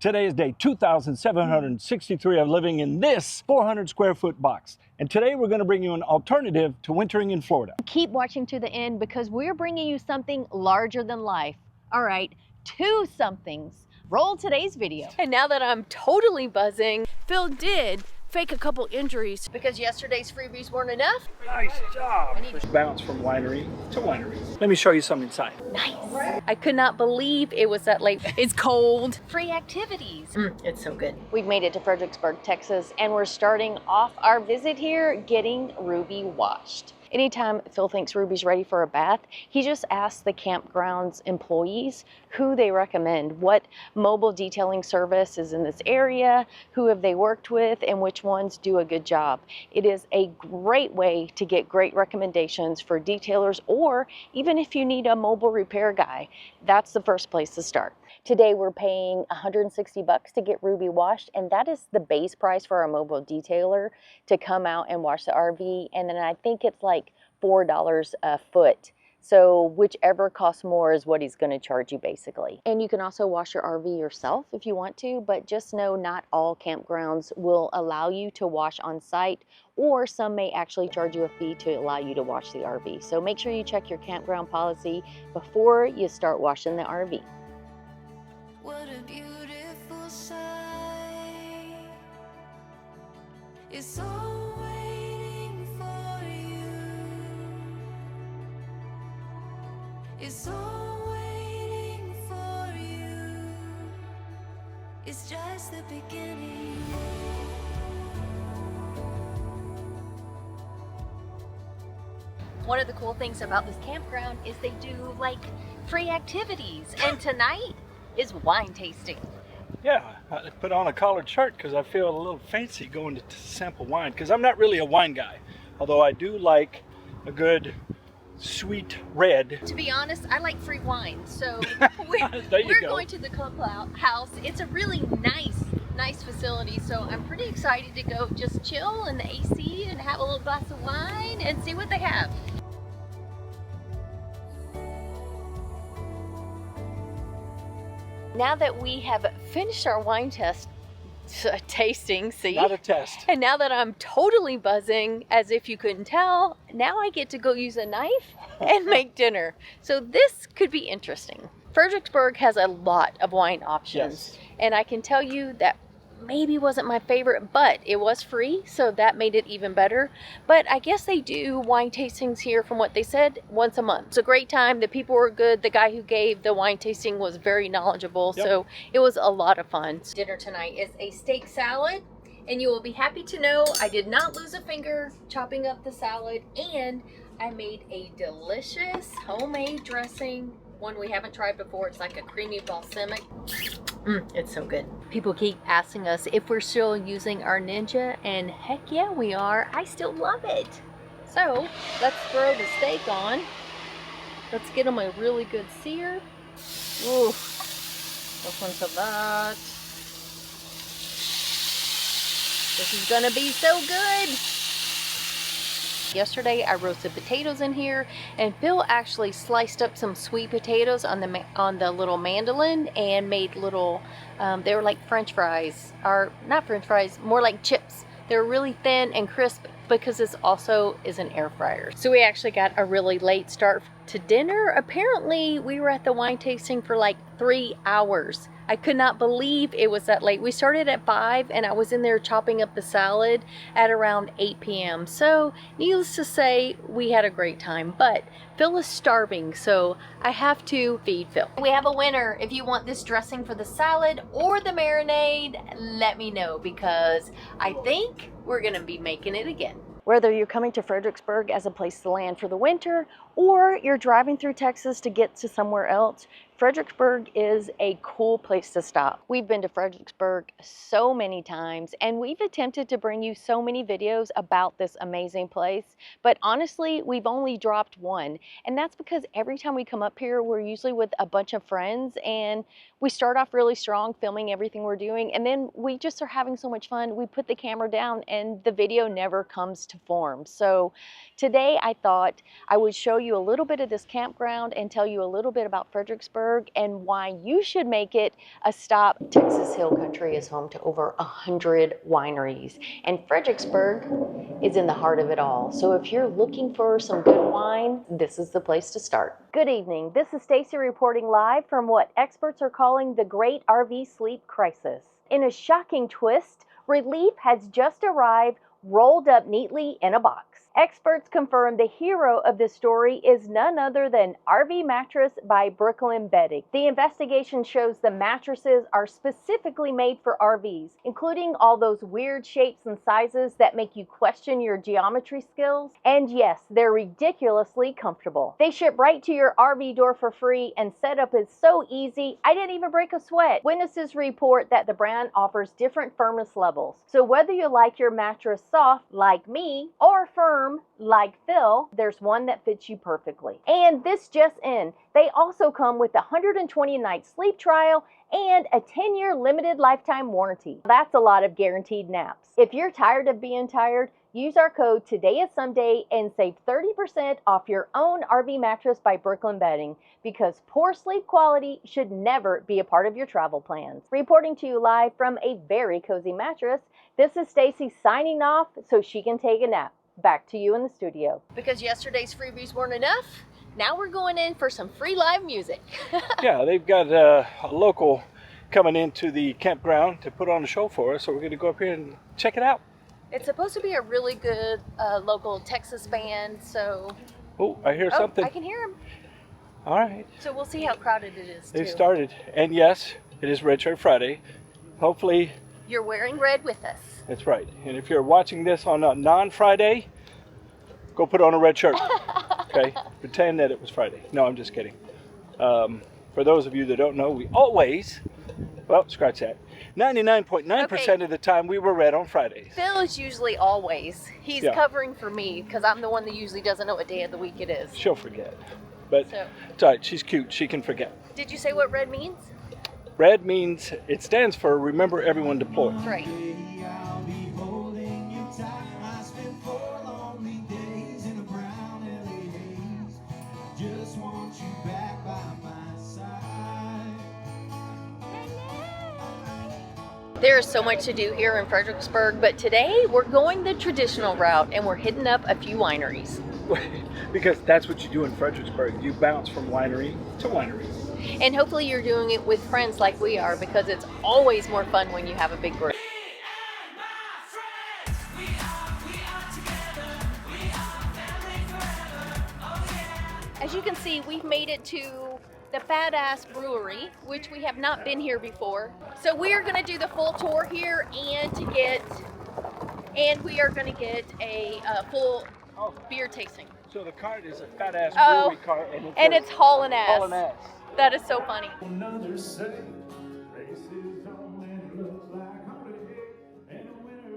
Today is day 2,763 of living in this 400 square foot box. And today we're going to bring you an alternative to wintering in Florida. Keep watching to the end because we're bringing you something larger than life. All right, two somethings. Roll today's video. And now that I'm totally buzzing, Phil did fake a couple injuries because yesterday's freebies weren't enough. Nice job. Bounce from winery to winery. Let me show you something inside. Nice. I could not believe it was that late. It's cold. Free activities. It's so good. We've made it to Fredericksburg, Texas, and we're starting off our visit here getting Ruby washed. Anytime Phil thinks Ruby's ready for a bath, he just asks the campground's employees who they recommend, what mobile detailing service is in this area, who have they worked with, and which ones do a good job. It is a great way to get great recommendations for detailers, or even if you need a mobile repair guy, that's the first place to start. Today we're paying $160 to get Ruby washed, and that is the base price for our mobile detailer to come out and wash the RV, and then I think it's like $4 a foot. So whichever costs more is what he's going to charge you basically. And you can also wash your RV yourself if you want to, but just know not all campgrounds will allow you to wash on site, or some may actually charge you a fee to allow you to wash the RV. So make sure you check your campground policy before you start washing the RV. What a beautiful sight. It's all waiting for you. It's all waiting for you. It's just the beginning. One of the cool things about this campground is they do like free activities, and tonight is wine tasting. Yeah, I put on a collared shirt because I feel a little fancy going to sample wine, because I'm not really a wine guy, although I do like a good sweet red. To be honest, I like free wine, so There you we're go. going to the clubhouse. It's a really nice facility, so I'm pretty excited to go just chill in the AC and have a little glass of wine and see what they have. Now that we have finished our wine tasting, see? Not a test. And now that I'm totally buzzing, as if you couldn't tell, now I get to go use a knife and make dinner. So this could be interesting. Fredericksburg has a lot of wine options. Yes. And I can tell you that maybe wasn't my favorite, but it was free, so that made it even better. But I guess they do wine tastings here, from what they said, once a month. It's a great time. The people were good. The guy who gave the wine tasting was very knowledgeable. Yep. So it was a lot of fun. Dinner tonight is a steak salad, and you will be happy to know I did not lose a finger chopping up the salad, and I made a delicious homemade dressing, one we haven't tried before. It's like a creamy balsamic. It's so good. People keep asking us if we're still using our Ninja, and heck yeah, we are. I still love it. So let's throw the steak on. Let's get them a really good sear. Ooh, this one's a lot. This is gonna be so good. Yesterday I roasted potatoes in here, and Phil actually sliced up some sweet potatoes on the little mandolin and made little they were like french fries, or not french fries, more like chips. They're really thin and crisp because this also is an air fryer. So we actually got a really late start to dinner. Apparently we were at the wine tasting for like 3 hours. I could not believe it was that late. We started at 5 and I was in there chopping up the salad at around 8 p.m. So needless to say, we had a great time, but Phil is starving, so I have to feed Phil. We have a winner. If you want this dressing for the salad or the marinade, let me know, because I think we're gonna be making it again. Whether you're coming to Fredericksburg as a place to land for the winter, or you're driving through Texas to get to somewhere else, Fredericksburg is a cool place to stop. We've been to Fredericksburg so many times, and we've attempted to bring you so many videos about this amazing place, but honestly, we've only dropped one. And that's because every time we come up here, we're usually with a bunch of friends, and we start off really strong filming everything we're doing, and then we just are having so much fun, we put the camera down and the video never comes to form. So today I thought I would show you a little bit of this campground and tell you a little bit about Fredericksburg, Fredericksburg and why you should make it a stop. Texas Hill Country is home to over 100 wineries, and Fredericksburg is in the heart of it all. So if you're looking for some good wine, this is the place to start. Good evening. This is Stacy reporting live from what experts are calling the Great RV Sleep Crisis. In a shocking twist, relief has just arrived, rolled up neatly in a box. Experts confirm the hero of this story is none other than RV Mattress by Brooklyn Bedding. The investigation shows the mattresses are specifically made for RVs, including all those weird shapes and sizes that make you question your geometry skills. And yes, they're ridiculously comfortable. They ship right to your RV door for free, and setup is so easy, I didn't even break a sweat. Witnesses report that the brand offers different firmness levels. So whether you like your mattress soft, like me, or firm, like Phil, there's one that fits you perfectly. And this just in, they also come with a 120-night sleep trial and a 10-year limited lifetime warranty. That's a lot of guaranteed naps. If you're tired of being tired, use our code TODAYISSOMEDAY and save 30% off your own RV mattress by Brooklyn Bedding, because poor sleep quality should never be a part of your travel plans. Reporting to you live from a very cozy mattress, this is Stacy signing off so she can take a nap. Back to you in the studio. Because yesterday's freebies weren't enough, now we're going in for some free live music. Yeah, they've got a local coming into the campground to put on a show for us, so we're going to go up here and check it out. It's supposed to be a really good local Texas band, so... Oh, I hear something. I can hear them. All right. So we'll see how crowded it is, They've too. started. And yes, it is Red Shirt Friday. Hopefully... You're wearing red with us. That's right. And if you're watching this on a non-Friday, go put on a red shirt. Okay? Pretend that it was Friday. No, I'm just kidding. For those of you that don't know, we always, well, scratch that. 99.9% of the time we were red on Fridays. Phil is usually always. He's Yeah. covering for me because I'm the one that usually doesn't know what day of the week it is. She'll forget. But So- it's all right. She's cute. She can forget. Did you say what red means? Red means, it stands for Remember Everyone Deployed. That's right. I'll be holding you tight. I spent 4 lonely days in a brown LA haze. Just want you back by my side. There is so much to do here in Fredericksburg, but today we're going the traditional route and we're hitting up a few wineries. Because that's what you do in Fredericksburg. You bounce from winery to winery. And hopefully you're doing it with friends like we are, because it's always more fun when you have a big group. As you can see, we've made it to the Fat Ass Brewery, which we have not been here before. So we are going to do the full tour here and we are going to get a full beer tasting. So the cart is a fat ass Oh, brewery cart, and it's hauling ass. hauling ass. That is so funny. Another say races on and it looks like holiday. And the winner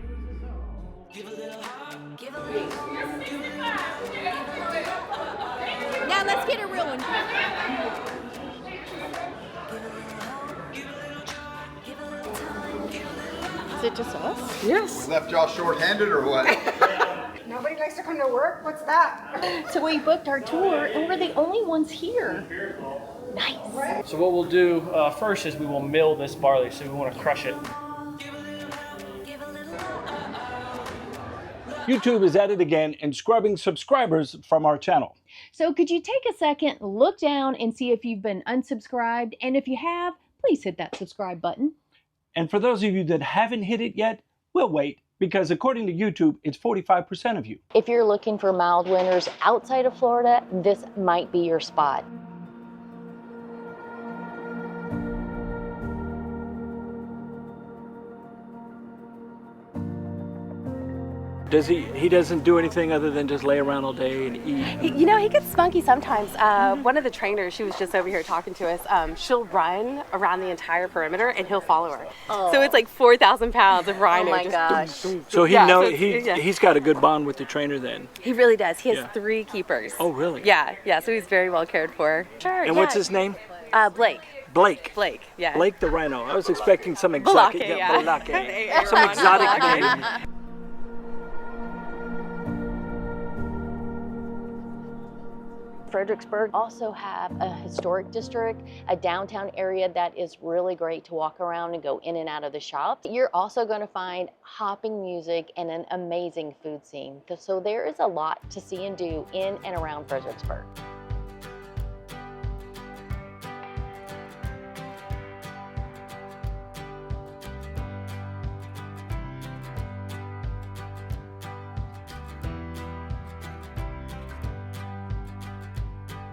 loses all. Give a little heart, give a little heart, give a little heart. Now let's get a real one. Is it just us? We left y'all short-handed or what? Nobody likes to come to work? What's that? So we booked our tour and we're the only ones here. Nice. So what we'll do first is we will mill this barley, so we want to crush it. YouTube is at it again and scrubbing subscribers from our channel. So could you take a second, look down and see if you've been unsubscribed, and if you have, please hit that subscribe button. And for those of you that haven't hit it yet, we'll wait, because according to YouTube, it's 45% of you. If you're looking for mild winters outside of Florida, this might be your spot. He doesn't do anything other than just lay around all day and eat? You know, he gets spunky sometimes. One of the trainers, she was just over here talking to us, she'll run around the entire perimeter and he'll follow her. So it's like 4,000 pounds of rhino. Oh my just gosh. So he Yeah, knows so it's- he's got a good bond with the trainer then. He really does. He has Yeah. 3 keepers. Oh, really? Yeah, so he's very well cared for. Sure. And what's his name? Blake. Blake. Blake, yeah. Blake the Rhino. I was expecting some exotic, Balake, yeah. Balake. Some exotic name. Fredericksburg also have a historic district, a downtown area that is really great to walk around and go in and out of the shops. You're also going to find hopping music and an amazing food scene. So there is a lot to see and do in and around Fredericksburg.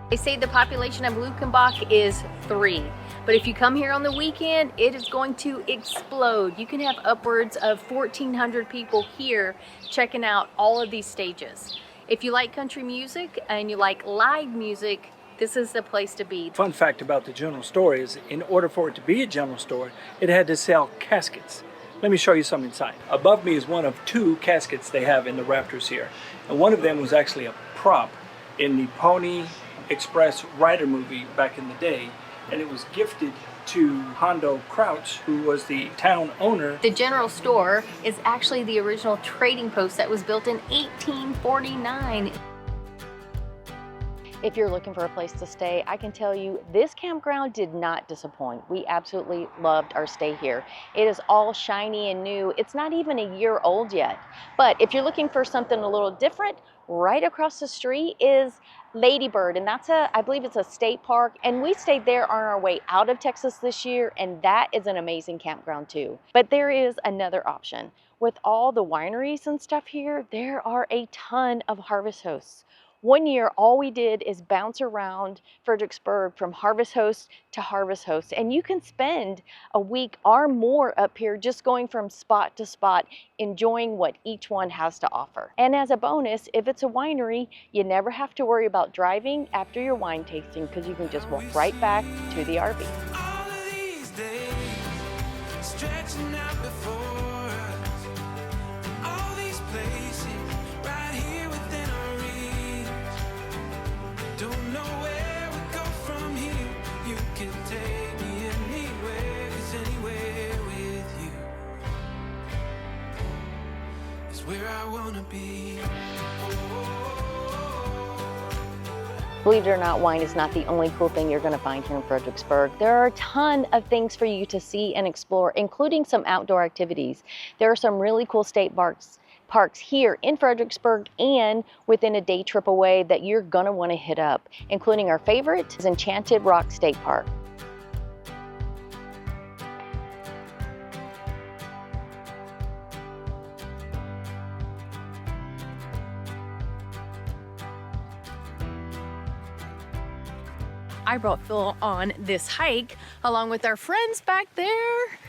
They say the population of Luckenbach is 3, but if you come here on the weekend, it is going to explode. You can have upwards of 1,400 people here checking out all of these stages. If you like country music and you like live music, this is the place to be. Fun fact about the general store is, in order for it to be a general store, it had to sell caskets. Let me show you some inside. Above me is one of 2 caskets they have in the rafters here. And one of them was actually a prop in the Pony Express Rider movie back in the day, and it was gifted to Hondo Crouch, who was the town owner. The general store is actually the original trading post that was built in 1849. If you're looking for a place to stay, I can tell you this campground did not disappoint. We absolutely loved our stay here. It is all shiny and new. It's not even a year old yet. But if you're looking for something a little different, right across the street is Lady Bird, and that's I believe it's a state park, and we stayed there on our way out of Texas this year, and that is an amazing campground too. But there is another option. With all the wineries and stuff here, there are a ton of harvest hosts. One year, all we did is bounce around Fredericksburg from harvest host to harvest host, and you can spend a week or more up here just going from spot to spot, enjoying what each one has to offer. And as a bonus, if it's a winery, you never have to worry about driving after your wine tasting because you can just walk right back to the RV. All of these days stretching out before us. All these places right here within our reach. Don't know where we go from here. You can take me anywhere, 'cause anywhere with you is where I wanna be. Believe it or not, wine is not the only cool thing you're going to find here in Fredericksburg. There are a ton of things for you to see and explore, including some outdoor activities. There are some really cool state parks here in Fredericksburg and within a day trip away that you're going to want to hit up, including our favorite is Enchanted Rock State Park. I brought Phil on this hike along with our friends back there.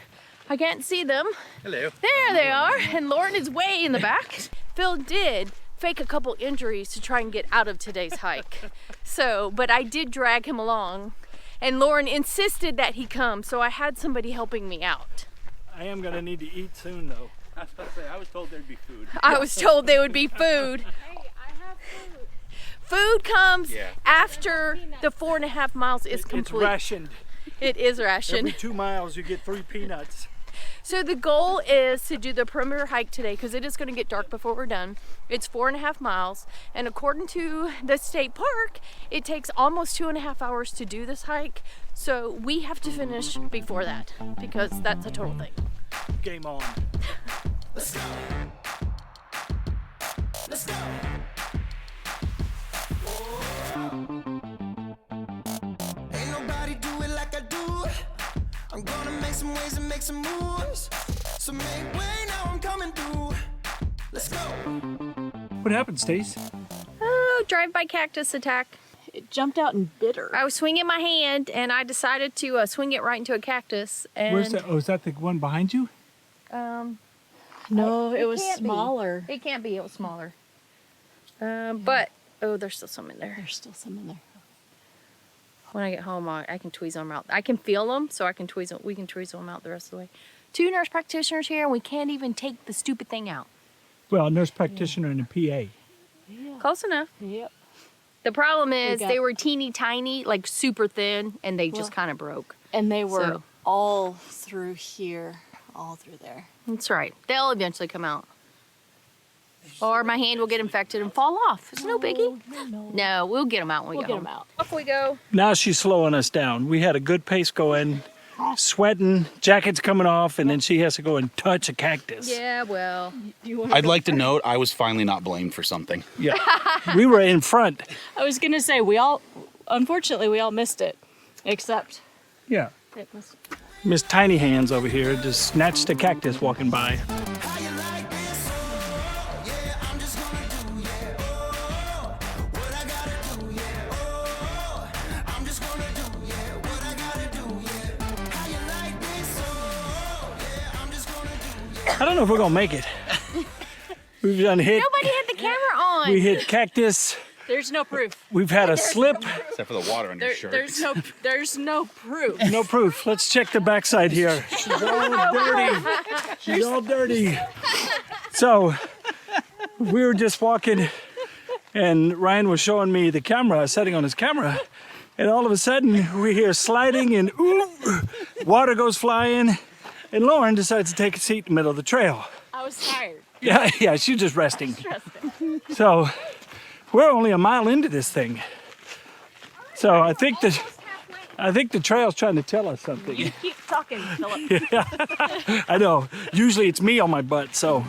I can't see them. Hello. There they are, and Lauren is way in the back. Phil did fake a couple injuries to try and get out of today's hike. But I did drag him along, and Lauren insisted that he come, so I had somebody helping me out. I am going to need to eat soon, though. I was about to say, I was told there'd be food. I was told there would be food. Hey, I have food. Food comes Yeah. after the 4.5 miles is complete. It's rationed. It is rationed. Every 2 miles you get 3 peanuts. So the goal is to do the perimeter hike today because it is going to get dark before we're done. It's 4.5 miles, and according to the state park, it takes almost 2.5 hours to do this hike. So we have to finish before that because that's a total thing. Game on. Let's go. Let's go. Ain't nobody do it like I do. I'm gonna make some waves and make some moves. So make way, now I'm coming through. Let's go. What happened, Stace? Oh, drive-by cactus attack. It jumped out and bit her. I was swinging my hand and I decided to swing it right into a cactus. And Where's that? Oh, is that the one behind you? No, it was can't be. smaller. It can't be. It was smaller. But oh, there's still some in there. There's still some in there. When I get home, I can tweeze them out. I can feel them, so I can tweeze them. We can tweeze them out the rest of the way. 2 nurse practitioners here, and we can't even take the stupid thing out. Well, a nurse practitioner and a PA. Yeah. Close enough. Yep. The problem is got- they were teeny tiny, like super thin, and they just kind of broke. And they were So- all through here, all through there. That's right. They'll eventually come out. Or my hand will get infected and fall off. It's no biggie. No, we'll get them out when we We'll go get 'em home. out. Off we go. Now she's slowing us down. We had a good pace going, sweating, jackets coming off, and then she has to go and touch a cactus. Yeah, well. I'd like to note I was finally not blamed for something. Yeah. We were in front. I was gonna say unfortunately we all missed it, except Yeah. it was. Miss Tiny Hands over here just snatched a cactus walking by. I don't know if we're gonna make it. We've done hit. Nobody had the camera on. We hit cactus. There's no proof. We've had a slip. Except for the water on your shirt. There's no proof. No proof. Let's check the backside here. She's all dirty. She's all dirty. So we were just walking, and Ryan was showing me the camera, setting on his camera, and all of a sudden we hear sliding and ooh, water goes flying, and Lauren decides to take a seat in the middle of the trail. I was tired. Yeah, she's just resting. So we're only a mile into this thing. So I think the trail's trying to tell us something. Keep talking, Philip. I know. Usually it's me on my butt, so.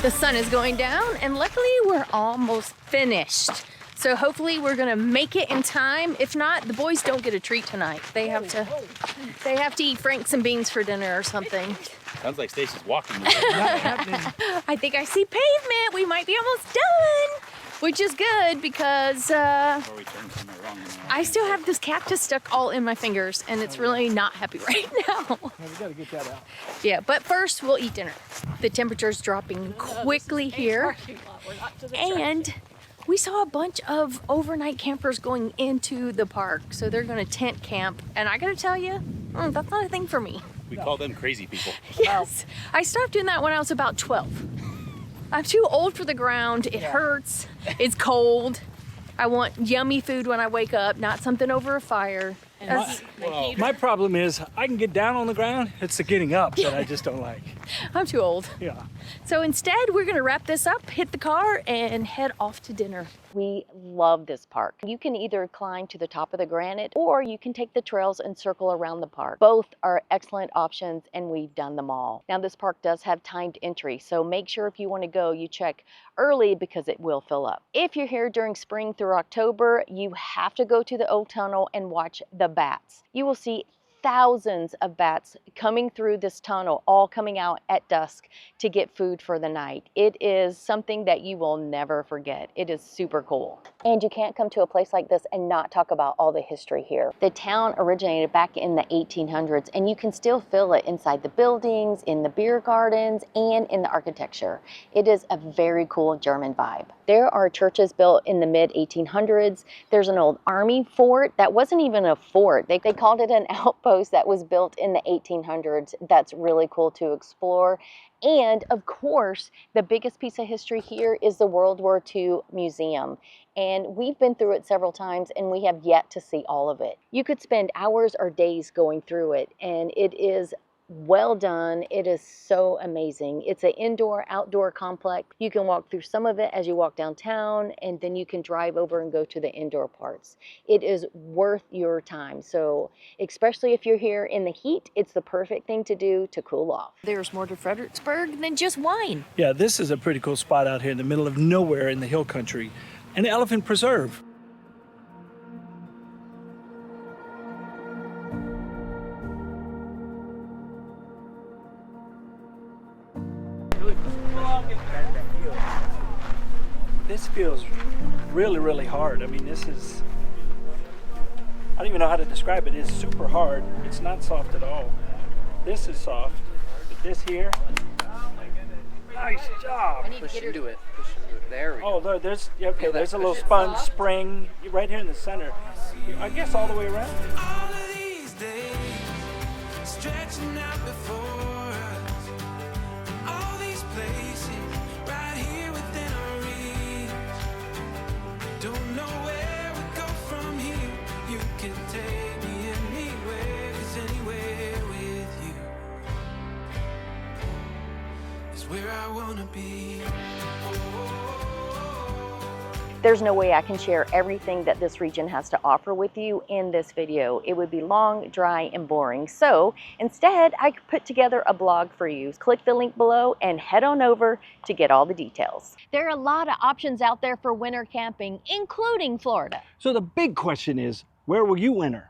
The sun is going down, and luckily we're almost finished. So hopefully we're gonna make it in time. If not, the boys don't get a treat tonight. They have to eat franks and beans for dinner or something. Sounds like Stacy's walking. I think I see pavement. We might be almost done, which is good because I still have this cactus stuck all in my fingers, and it's really not happy right now. We gotta get that out. Yeah, but first we'll eat dinner. The temperature's dropping quickly here, and we saw a bunch of overnight campers going into the park, so they're gonna tent camp, and I gotta tell you, that's not a thing for me. We call them crazy people. Yes, I stopped doing that when I was about 12. I'm too old for the ground. It hurts. It's cold. I want yummy food when I wake up, not something over a fire. My problem is I can get down on the ground. It's the getting up that I just don't like. I'm too old. Yeah. So instead, we're gonna wrap this up, hit the car, and head off to dinner. We love this park. You can either climb to the top of the granite, or you can take the trails and circle around the park. Both are excellent options, and we've done them all. Now, this park does have timed entry, so make sure if you want to go, you check early because it will fill up. If you're here during spring through October, you have to go to the old tunnel and watch the bats. You will see thousands of bats coming through this tunnel, all coming out at dusk to get food for the night. It is something that you will never forget. It is super cool. And you can't come to a place like this and not talk about all the history here. The town originated back in the 1800s, and you can still feel it inside the buildings, in the beer gardens, and in the architecture. It is a very cool German vibe. There are churches built in the mid-1800s. There's an old army fort that wasn't even a fort. They called it an outpost that was built in the 1800s. That's really cool to explore. And of course, the biggest piece of history here is the World War II Museum. And we've been through it several times, and we have yet to see all of it. You could spend hours or days going through it, and it is well done. It is so amazing. It's an indoor-outdoor complex. You can walk through some of it as you walk downtown, and then you can drive over and go to the indoor parts. It is worth your time. So especially if you're here in the heat, it's the perfect thing to do to cool off. There's more to Fredericksburg than just wine. Yeah, this is a pretty cool spot out here in the middle of nowhere in the hill country. An elephant preserve. This feels really, really hard. I mean, this is, I don't even know how to describe it. It's super hard. It's not soft at all. This is soft, but this here, nice job. I need to get her to it. There we go. Oh, there's there's a little sponge spring right here in the center. I guess all the way around. All of these days stretching out before us. All these places right here within our reach. Don't know where be. There's no way I can share everything that this region has to offer with you in this video. It would be long, dry, and boring. So instead, I put together a blog for you. Click the link below and head on over to get all the details. There are a lot of options out there for winter camping, including Florida. So the big question is, where will you winter?